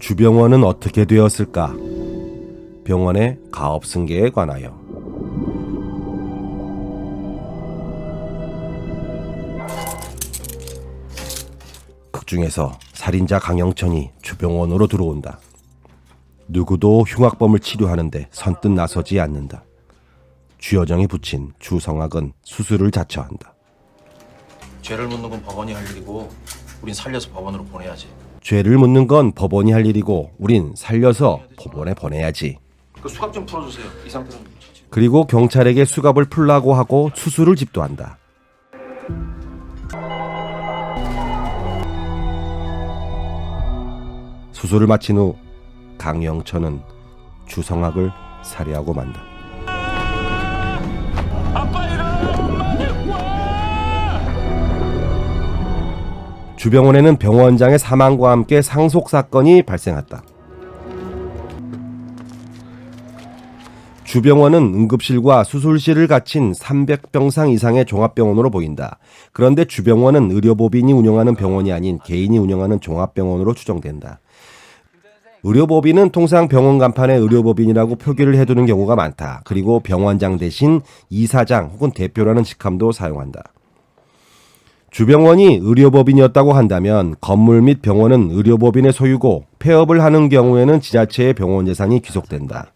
주병원은 어떻게 되었을까? 병원의 가업 승계에 관하여. 극중에서 살인자 강영천이 주병원으로 들어온다. 누구도 흉악범을 치료하는데 선뜻 나서지 않는다. 주여정이 붙인 주성학은 수술을 자처한다. 죄를 묻는 건 법원이 할 일이고 우린 살려서 법원으로 보내야지. 죄를 묻는 건 법원이 할 일이고 우린 살려서 법원에 보내야지. 그 수갑 좀 풀어주세요. 이 상태는. 그리고 경찰에게 수갑을 풀라고 하고 수술을 집도한다. 수술을 마친 후 강영천은 주성학을 살해하고 만다. 주병원에는 병원장의 사망과 함께 상속 사건이 발생했다. 주병원은 응급실과 수술실을 갖춘 300병상 이상의 종합병원으로 보인다. 그런데 주병원은 의료법인이 운영하는 병원이 아닌 개인이 운영하는 종합병원으로 추정된다. 의료법인은 통상 병원 간판에 의료법인이라고 표기를 해두는 경우가 많다. 그리고 병원장 대신 이사장 혹은 대표라는 직함도 사용한다. 주병원이 의료법인이었다고 한다면 건물 및 병원은 의료법인의 소유고 폐업을 하는 경우에는 지자체의 병원 재산이 귀속된다.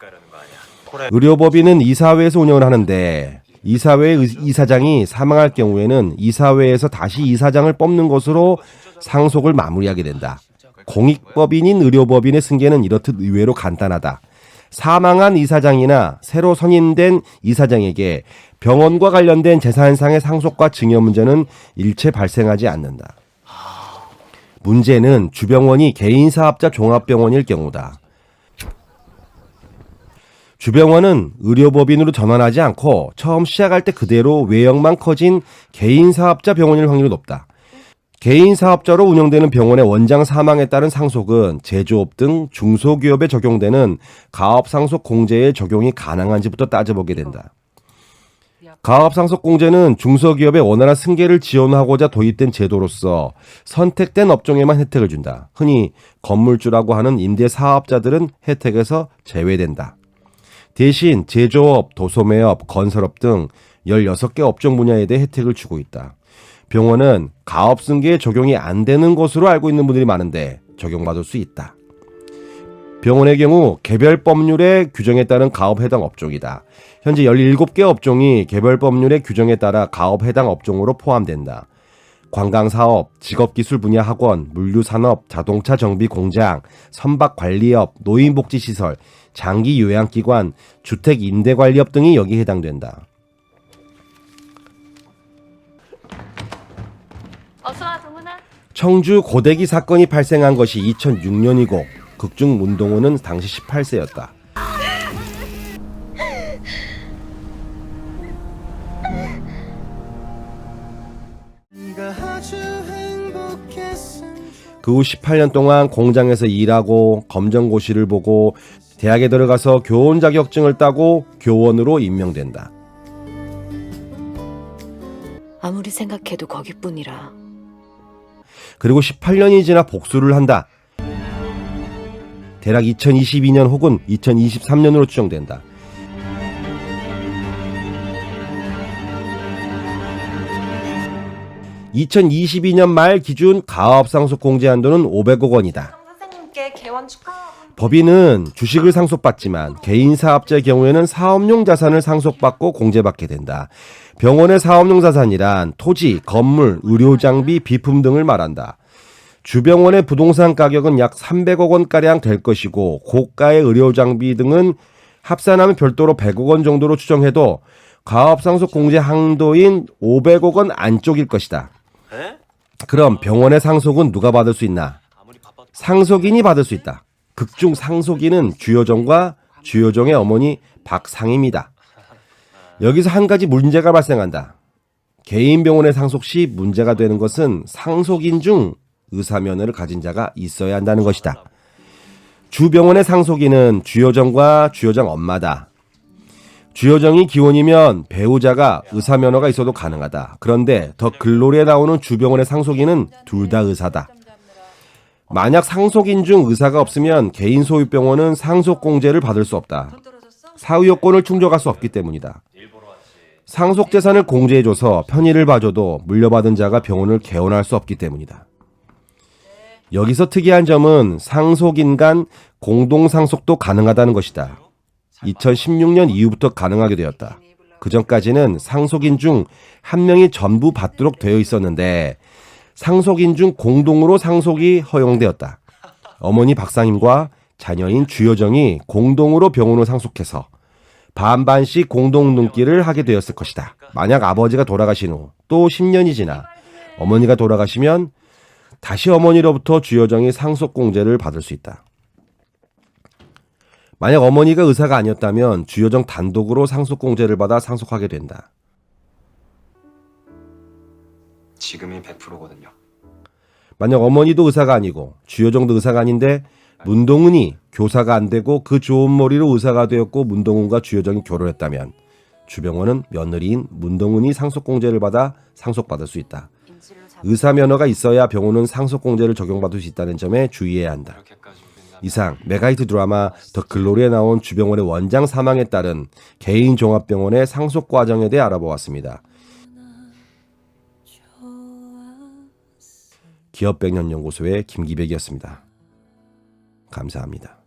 의료법인은 이사회에서 운영을 하는데 이사회의 이사장이 사망할 경우에는 이사회에서 다시 이사장을 뽑는 것으로 상속을 마무리하게 된다. 공익법인인 의료법인의 승계는 이렇듯 의외로 간단하다. 사망한 이사장이나 새로 선임된 이사장에게 병원과 관련된 재산상의 상속과 증여 문제는 일체 발생하지 않는다. 문제는 주병원이 개인사업자 종합병원일 경우다. 주병원은 의료법인으로 전환하지 않고 처음 시작할 때 그대로 외형만 커진 개인사업자 병원일 확률이 높다. 개인사업자로 운영되는 병원의 원장 사망에 따른 상속은 제조업 등 중소기업에 적용되는 가업상속공제의 적용이 가능한지부터 따져보게 된다. 가업상속공제는 중소기업의 원활한 승계를 지원하고자 도입된 제도로서 선택된 업종에만 혜택을 준다. 흔히 건물주라고 하는 임대사업자들은 혜택에서 제외된다. 대신 제조업, 도소매업, 건설업 등 16개 업종 분야에 대해 혜택을 주고 있다. 병원은 가업승계에 적용이 안 되는 것으로 알고 있는 분들이 많은데 적용받을 수 있다. 병원의 경우 개별 법률의 규정에 따른 가업 해당 업종이다. 현재 17개 업종이 개별 법률의 규정에 따라 가업 해당 업종으로 포함된다. 관광사업, 직업기술 분야 학원, 물류산업, 자동차 정비 공장, 선박관리업, 노인복지시설, 장기요양기관, 주택임대관리업 등이 여기에 해당된다. 청주 고대기 사건이 발생한 것이 2006년이고 극중 문동호는 당시 18세였다. 그 후 18년 동안 공장에서 일하고 검정고시를 보고 대학에 들어가서 교원 자격증을 따고 교원으로 임명된다. 아무리 생각해도 거기뿐이라. 그리고 18년이 지나 복수를 한다. 대략 2022년 혹은 2023년으로 추정된다. (2022년) 말 기준 가업상속공제 한도는 500억 원이다. 선생님께 개원 축하하고. 법인은 주식을 상속받지만 개인사업자의 경우에는 사업용 자산을 상속받고 공제받게 된다. 병원의 사업용 자산이란 토지, 건물, 의료장비, 비품 등을 말한다. 주병원의 부동산 가격은 약 300억 원가량 될 것이고 고가의 의료장비 등은 합산하면 별도로 100억 원 정도로 추정해도 가업상속공제 한도인 500억 원 안쪽일 것이다. 그럼 병원의 상속은 누가 받을 수 있나? 상속인이 받을 수 있다. 극중 상속인은 주여정과 주여정의 어머니 박상입니다. 여기서 한 가지 문제가 발생한다. 개인 병원의 상속 시 문제가 되는 것은 상속인 중 의사면허를 가진 자가 있어야 한다는 것이다. 주병원의 상속인은 주여정과 주여정 엄마다. 주여정이 기혼이면 배우자가 의사면허가 있어도 가능하다. 그런데 더 글로리에 나오는 주병원의 상속인은 둘 다 의사다. 만약 상속인 중 의사가 없으면 개인 소유병원은 상속공제를 받을 수 없다. 사유요건을 충족할 수 없기 때문이다. 상속재산을 공제해줘서 편의를 봐줘도 물려받은 자가 병원을 개원할 수 없기 때문이다. 여기서 특이한 점은 상속인 간 공동상속도 가능하다는 것이다. 2016년 이후부터 가능하게 되었다. 그전까지는 상속인 중 한 명이 전부 받도록 되어 있었는데 상속인 중 공동으로 상속이 허용되었다. 어머니 박상임과 자녀인 주여정이 공동으로 병원을 상속해서 반반씩 공동 등기를 하게 되었을 것이다. 만약 아버지가 돌아가신 후 또 10년이 지나 어머니가 돌아가시면 다시 어머니로부터 주여정이 상속공제를 받을 수 있다. 만약 어머니가 의사가 아니었다면 주여정 단독으로 상속공제를 받아 상속하게 된다. 지금이 100%거든요. 만약 어머니도 의사가 아니고 주여정도 의사가 아닌데 문동은이 교사가 안 되고 그 좋은 머리로 의사가 되었고 문동은과 주여정이 결혼했다면 주병원은 며느리인 문동은이 상속공제를 받아 상속받을 수 있다. 의사 면허가 있어야 병원은 상속공제를 적용받을 수 있다는 점에 주의해야 한다. 이상 메가히트 드라마 더 글로리에 나온 주병원의 원장 사망에 따른 개인 종합병원의 상속 과정에 대해 알아보았습니다. 기업백년연구소의 김기백이었습니다. 감사합니다.